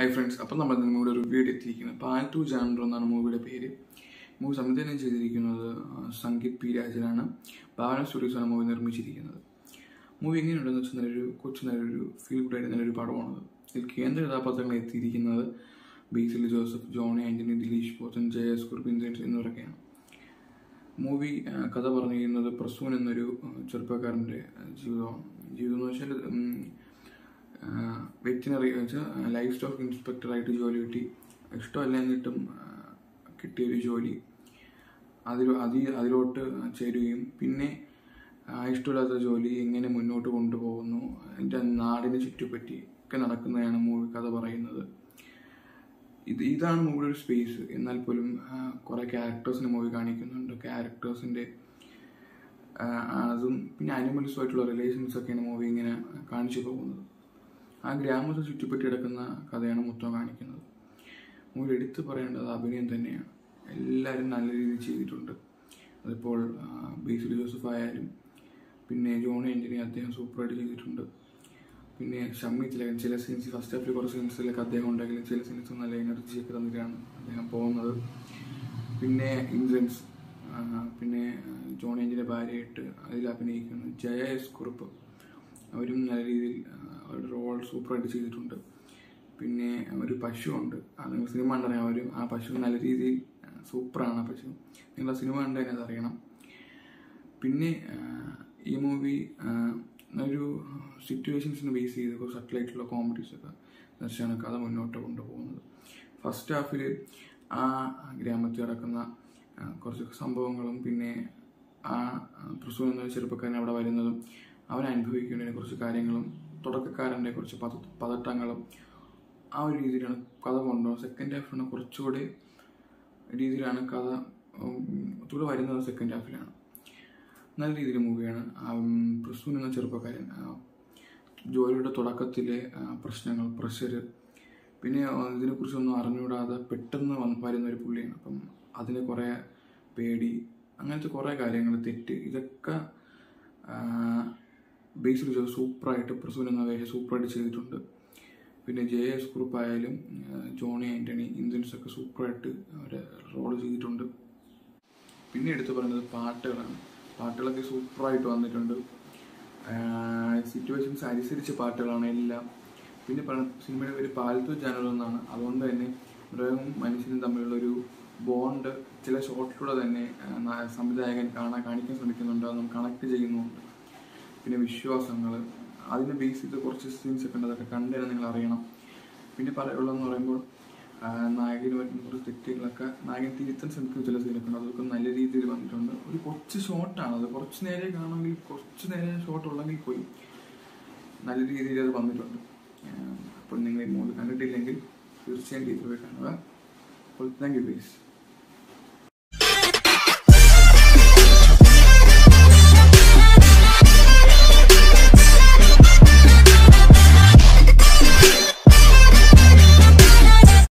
Hi friends, അപ്പം നമ്മൾ മൂവിയുടെ റിവ്യൂ എത്തിയിരിക്കുന്നത് പാൽ ടു ജാനർ എന്നാണ് മൂവിയുടെ പേര്. മൂവി സംവിധാനം ചെയ്തിരിക്കുന്നത് സംഗീത് പി രാജനാണ്. ഭാവന സ്റ്റുഡിയോസാണ് മൂവി നിർമ്മിച്ചിരിക്കുന്നത്. മൂവി എങ്ങനെയുണ്ടെന്ന് വെച്ചാൽ നല്ലൊരു ഫീൽ ഗുഡായിട്ട് നല്ലൊരു പടമാണത്. ഇതിൽ കേന്ദ്ര കഥാപാത്രങ്ങൾ എത്തിയിരിക്കുന്നത് ബേസിൽ ജോസഫ്, ജോണി ആന്റണി, ദിലീഷ് പോത്തൻ, ജയസ് കുറുപ്പ് എന്നിവരൊക്കെയാണ്. മൂവി കഥ പറഞ്ഞിരിക്കുന്നത് പ്രസൂൻ എന്നൊരു ചെറുപ്പക്കാരൻ്റെ ജീവിതം എന്ന് വെച്ചാൽ വെറ്റിനറി വെച്ചാൽ ലൈഫ് സ്റ്റോക്ക് ഇൻസ്പെക്ടറായിട്ട് ജോലി കിട്ടി. ഇഷ്ടമല്ല എന്നിട്ടും കിട്ടിയൊരു ജോലി അതിലോട്ട് ചേരുകയും പിന്നെ ഇഷ്ടമില്ലാത്ത ജോലി എങ്ങനെ മുന്നോട്ട് കൊണ്ടുപോകുന്നു, എൻ്റെ നാടിനെ ചുറ്റിപ്പറ്റി ഒക്കെ നടക്കുന്നതാണ് മൂവി കഥ പറയുന്നത്. ഇതാണ് മൂവിയുടെ ഒരു സ്പേസ്. എന്നാൽ പോലും കുറേ ക്യാരക്ടേഴ്സിനെ മൂവി കാണിക്കുന്നുണ്ട്. ക്യാരക്ടേഴ്സിൻ്റെ അതും പിന്നെ അനിമൽസുമായിട്ടുള്ള റിലേഷൻസൊക്കെയാണ് മൂവി ഇങ്ങനെ കാണിച്ചു പോകുന്നത്. ആ ഗ്രാമത്തെ ചുറ്റിപ്പറ്റി കിടക്കുന്ന കഥയാണ് മൊത്തം കാണിക്കുന്നത്. മൂവി എടുത്ത് പറയേണ്ടത് അഭിനയം തന്നെയാണ്. എല്ലാവരും നല്ല രീതിയിൽ ചെയ്തിട്ടുണ്ട്. അതിപ്പോൾ ബേസിൽ ജോസഫ് ആയാലും പിന്നെ ജോണി ആന്റണി അദ്ദേഹം സൂപ്പറായിട്ട് ചെയ്തിട്ടുണ്ട്. പിന്നെ ഷമ്മി തിലകൻ ചില സീൻസ് ഫസ്റ്റ് ഹാഫിൽ കുറച്ച് സീൻസിലൊക്കെ അദ്ദേഹം ഉണ്ടെങ്കിലും ചില സീൻസ് നല്ല എനർജിയൊക്കെ തന്നിട്ടാണ് അദ്ദേഹം പോകുന്നത്. പിന്നെ ഇന്ദ്രൻസ്, പിന്നെ ജോണി ആന്റണിയുടെ ഭാര്യയായിട്ട് അതിൽ അഭിനയിക്കുന്നു ജയസ് കുറുപ്പ്, അവരും നല്ല രീതിയിൽ അവരുടെ റോൾ സൂപ്പറായിട്ട് ചെയ്തിട്ടുണ്ട്. പിന്നെ ഒരു പശുവുണ്ട്, അത് നിങ്ങൾ സിനിമ കണ്ടറിയാം. ആ പശു നല്ല രീതിയിൽ സൂപ്പറാണ്. ആ പശു നിങ്ങൾ ആ സിനിമ കണ്ട് തന്നെ അതറിയണം. പിന്നെ ഈ മൂവി ഒരു സിറ്റുവേഷൻസിനെ ബേസ് ചെയ്ത് കുറച്ച് സട്ടിലായിട്ടുള്ള കോമഡീസൊക്കെ വെച്ചാണ് കഥ മുന്നോട്ട് കൊണ്ടുപോകുന്നത്. ഫസ്റ്റ് ഹാഫിൽ ആ ഗ്രാമത്തിൽ നടക്കുന്ന കുറച്ച് സംഭവങ്ങളും പിന്നെ ആ പ്രസൂൻ എന്ന ചെറുപ്പക്കാരൻ അവിടെ വരുന്നതും അവൻ അനുഭവിക്കേണ്ടതിനെ കുറച്ച് കാര്യങ്ങളും തുടക്കക്കാരൻ്റെ കുറച്ച് പതട്ടങ്ങളും ആ ഒരു രീതിയിലാണ് കഥ കൊണ്ടുപോകുന്നത്. സെക്കൻഡ് ഹാഫിന് കുറച്ചുകൂടി രീതിയിലാണ് കഥ വരുന്നത്. സെക്കൻഡ് ഹാഫിലാണ് നല്ല രീതിയിൽ മൂവിയാണ്. പ്രസൂൻ എന്ന ചെറുപ്പക്കാരൻ ജോലിയുടെ തുടക്കത്തിലെ പ്രശ്നങ്ങൾ, പ്രഷർ, പിന്നെ ഇതിനെക്കുറിച്ചൊന്നും അറിഞ്ഞുകൂടാതെ പെട്ടെന്ന് വരുന്നൊരു പുള്ളിയാണ്. അപ്പം അതിന് കുറേ പേടി, അങ്ങനത്തെ കുറേ കാര്യങ്ങൾ, തെറ്റ്, ഇതൊക്കെ ബേസിൽ സൂപ്പറായിട്ട് പ്രസൂൻ എന്ന വേഷം സൂപ്പറായിട്ട് ചെയ്തിട്ടുണ്ട്. പിന്നെ ജയസ് കുറുപ്പ് ആയാലും ജോണി ആന്റണി, ഇന്ദ്രൻസൊക്കെ സൂപ്പറായിട്ട് അവരെ റോൾ ചെയ്തിട്ടുണ്ട്. പിന്നെ എടുത്തു പറയുന്നത് പാട്ടുകളൊക്കെ സൂപ്പറായിട്ട് വന്നിട്ടുണ്ട്. സിറ്റുവേഷൻസ് അനുസരിച്ച് പാട്ടുകളാണ് എല്ലാം. പിന്നെ സിനിമയുടെ പേര് പാൽ ടു ജാനർ എന്നാണ്. അതുകൊണ്ട് തന്നെ മൃഗവും മനുഷ്യനും തമ്മിലുള്ളൊരു ബോണ്ട് ചില ഷോട്ടിലൂടെ തന്നെ സംവിധായകൻ കാണിക്കാൻ ശ്രമിക്കുന്നുണ്ട്. അത് നമുക്ക് കണക്ട് ചെയ്യുന്നുണ്ട്. പിന്നെ വിശ്വാസങ്ങൾ, അതിനെ ബേസ് ചെയ്ത് കുറച്ച് സീൻസൊക്കെ ഉണ്ട്. അതൊക്കെ കണ്ടു തന്നെ നിങ്ങൾ അറിയണം. പിന്നെ പറയുള്ളതെന്ന് പറയുമ്പോൾ നായകന് വരുന്ന കുറച്ച് തെറ്റുകളൊക്കെ നായകൻ തിരുത്താൻ ശ്രമിക്കുന്ന ചില സീനൊക്കെ ഉണ്ട്. അതൊക്കെ നല്ല രീതിയിൽ വന്നിട്ടുണ്ട്. ഒരു കുറച്ച് ഷോട്ടാണത്, കുറച്ച് നേരെ കാണുമെങ്കിൽ, കുറച്ച് നേരെ ഷോട്ട് ഉള്ളെങ്കിൽ പോയി നല്ല രീതിയിൽ അത് വന്നിട്ടുണ്ട്. അപ്പോൾ നിങ്ങൾ ഈ മൂവി കണ്ടിട്ടില്ലെങ്കിൽ തീർച്ചയായും പോയി കാണുക. അപ്പോൾ താങ്ക് യു ഗൈസ്.